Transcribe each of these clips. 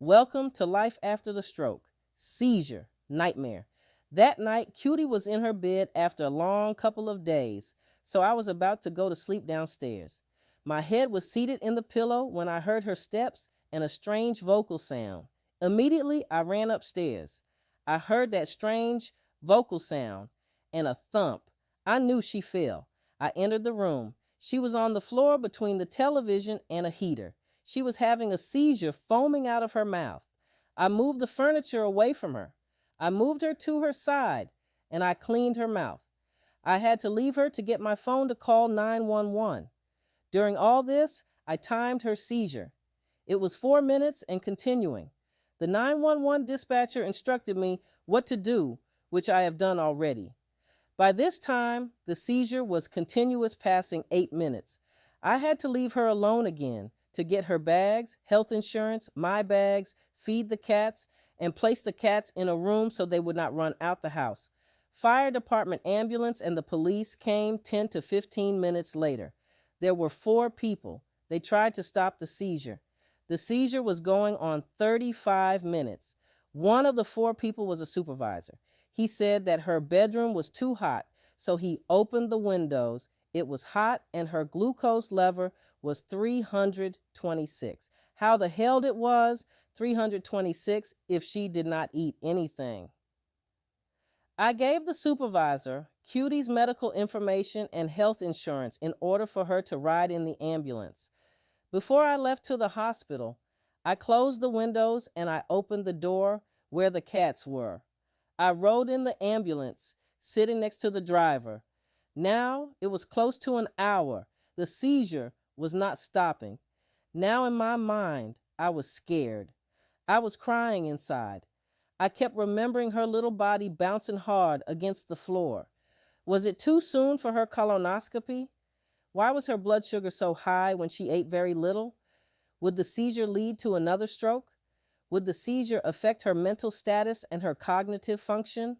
Welcome to life after the stroke. Seizure, nightmare. That night, Cutie was in her bed after a long couple of days, so I was about to go to sleep downstairs. My head was seated in the pillow when I heard her steps and a strange vocal sound. Immediately, I ran upstairs. I heard that strange vocal sound and a thump. I knew she fell. I entered the room. She was on the floor between the television and a heater. She was having a seizure foaming out of her mouth. I moved the furniture away from her. I moved her to her side, and I cleaned her mouth. I had to leave her to get my phone to call 911. During all this, I timed her seizure. It was 4 minutes and continuing. The 911 dispatcher instructed me what to do, which I have done already. By this time, the seizure was continuous, passing 8 minutes. I had to leave her alone again to get her bags, health insurance, my bags, feed the cats, and place the cats in a room so they would not run out the house. Fire department ambulance and the police came 10 to 15 minutes later. There were 4 people. They tried to stop the seizure. The seizure was going on 35 minutes. One of the 4 people was a supervisor. He said that her bedroom was too hot, so he opened the windows. It was hot and her glucose level was 326. How the hell it was 326 if she did not eat anything? I gave the supervisor Cutie's medical information and health insurance in order for her to ride in the ambulance. Before I left to the hospital, I closed the windows and I opened the door where the cats were. I rode in the ambulance, sitting next to the driver. Now it was close to an hour. The seizure was not stopping. Now in my mind, I was scared. I was crying inside. I kept remembering her little body bouncing hard against the floor. Was it too soon for her colonoscopy? Why was her blood sugar so high when she ate very little? Would the seizure lead to another stroke? Would the seizure affect her mental status and her cognitive function?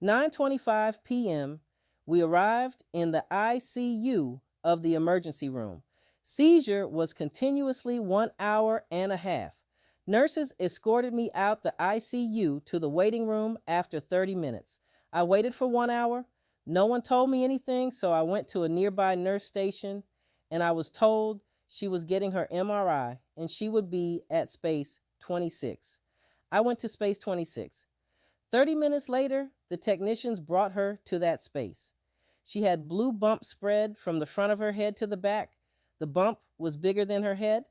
9:25 p.m., we arrived in the ICU of the emergency room. Seizure was continuously 1 hour and a half. Nurses escorted me out the ICU to the waiting room after 30 minutes. I waited for 1 hour. No one told me anything, so I went to a nearby nurse station and I was told she was getting her MRI and she would be at space 26. I went to space 26. 30 minutes later, the technicians brought her to that space. She had blue bumps spread from the front of her head to the back. The bump was bigger than her head.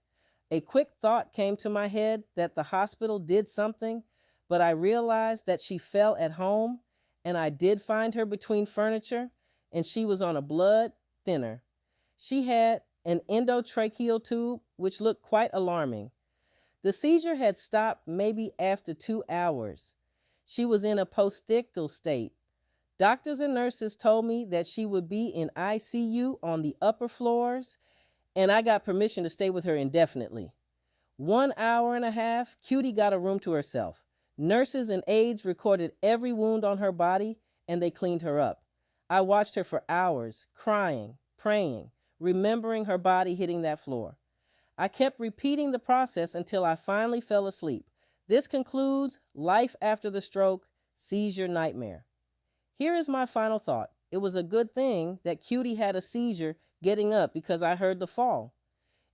A quick thought came to my head that the hospital did something, but I realized that she fell at home, and I did find her between furniture, and she was on a blood thinner. She had an endotracheal tube, which looked quite alarming. The seizure had stopped maybe after 2 hours. She was in a postictal state. Doctors and nurses told me that she would be in ICU on the upper floors, and I got permission to stay with her indefinitely. 1 hour and a half, Cutie got a room to herself. Nurses and aides recorded every wound on her body, and they cleaned her up. I watched her for hours, crying, praying, remembering her body hitting that floor. I kept repeating the process until I finally fell asleep. This concludes Life After the Stroke, Seizure Nightmare. Here is my final thought. It was a good thing that Cutie had a seizure getting up because I heard the fall.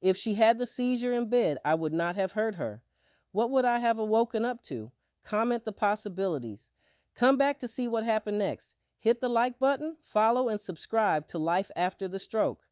If she had the seizure in bed, I would not have heard her. What would I have awoken up to? Comment the possibilities. Come back to see what happened next. Hit the like button, follow, and subscribe to Life After the Stroke.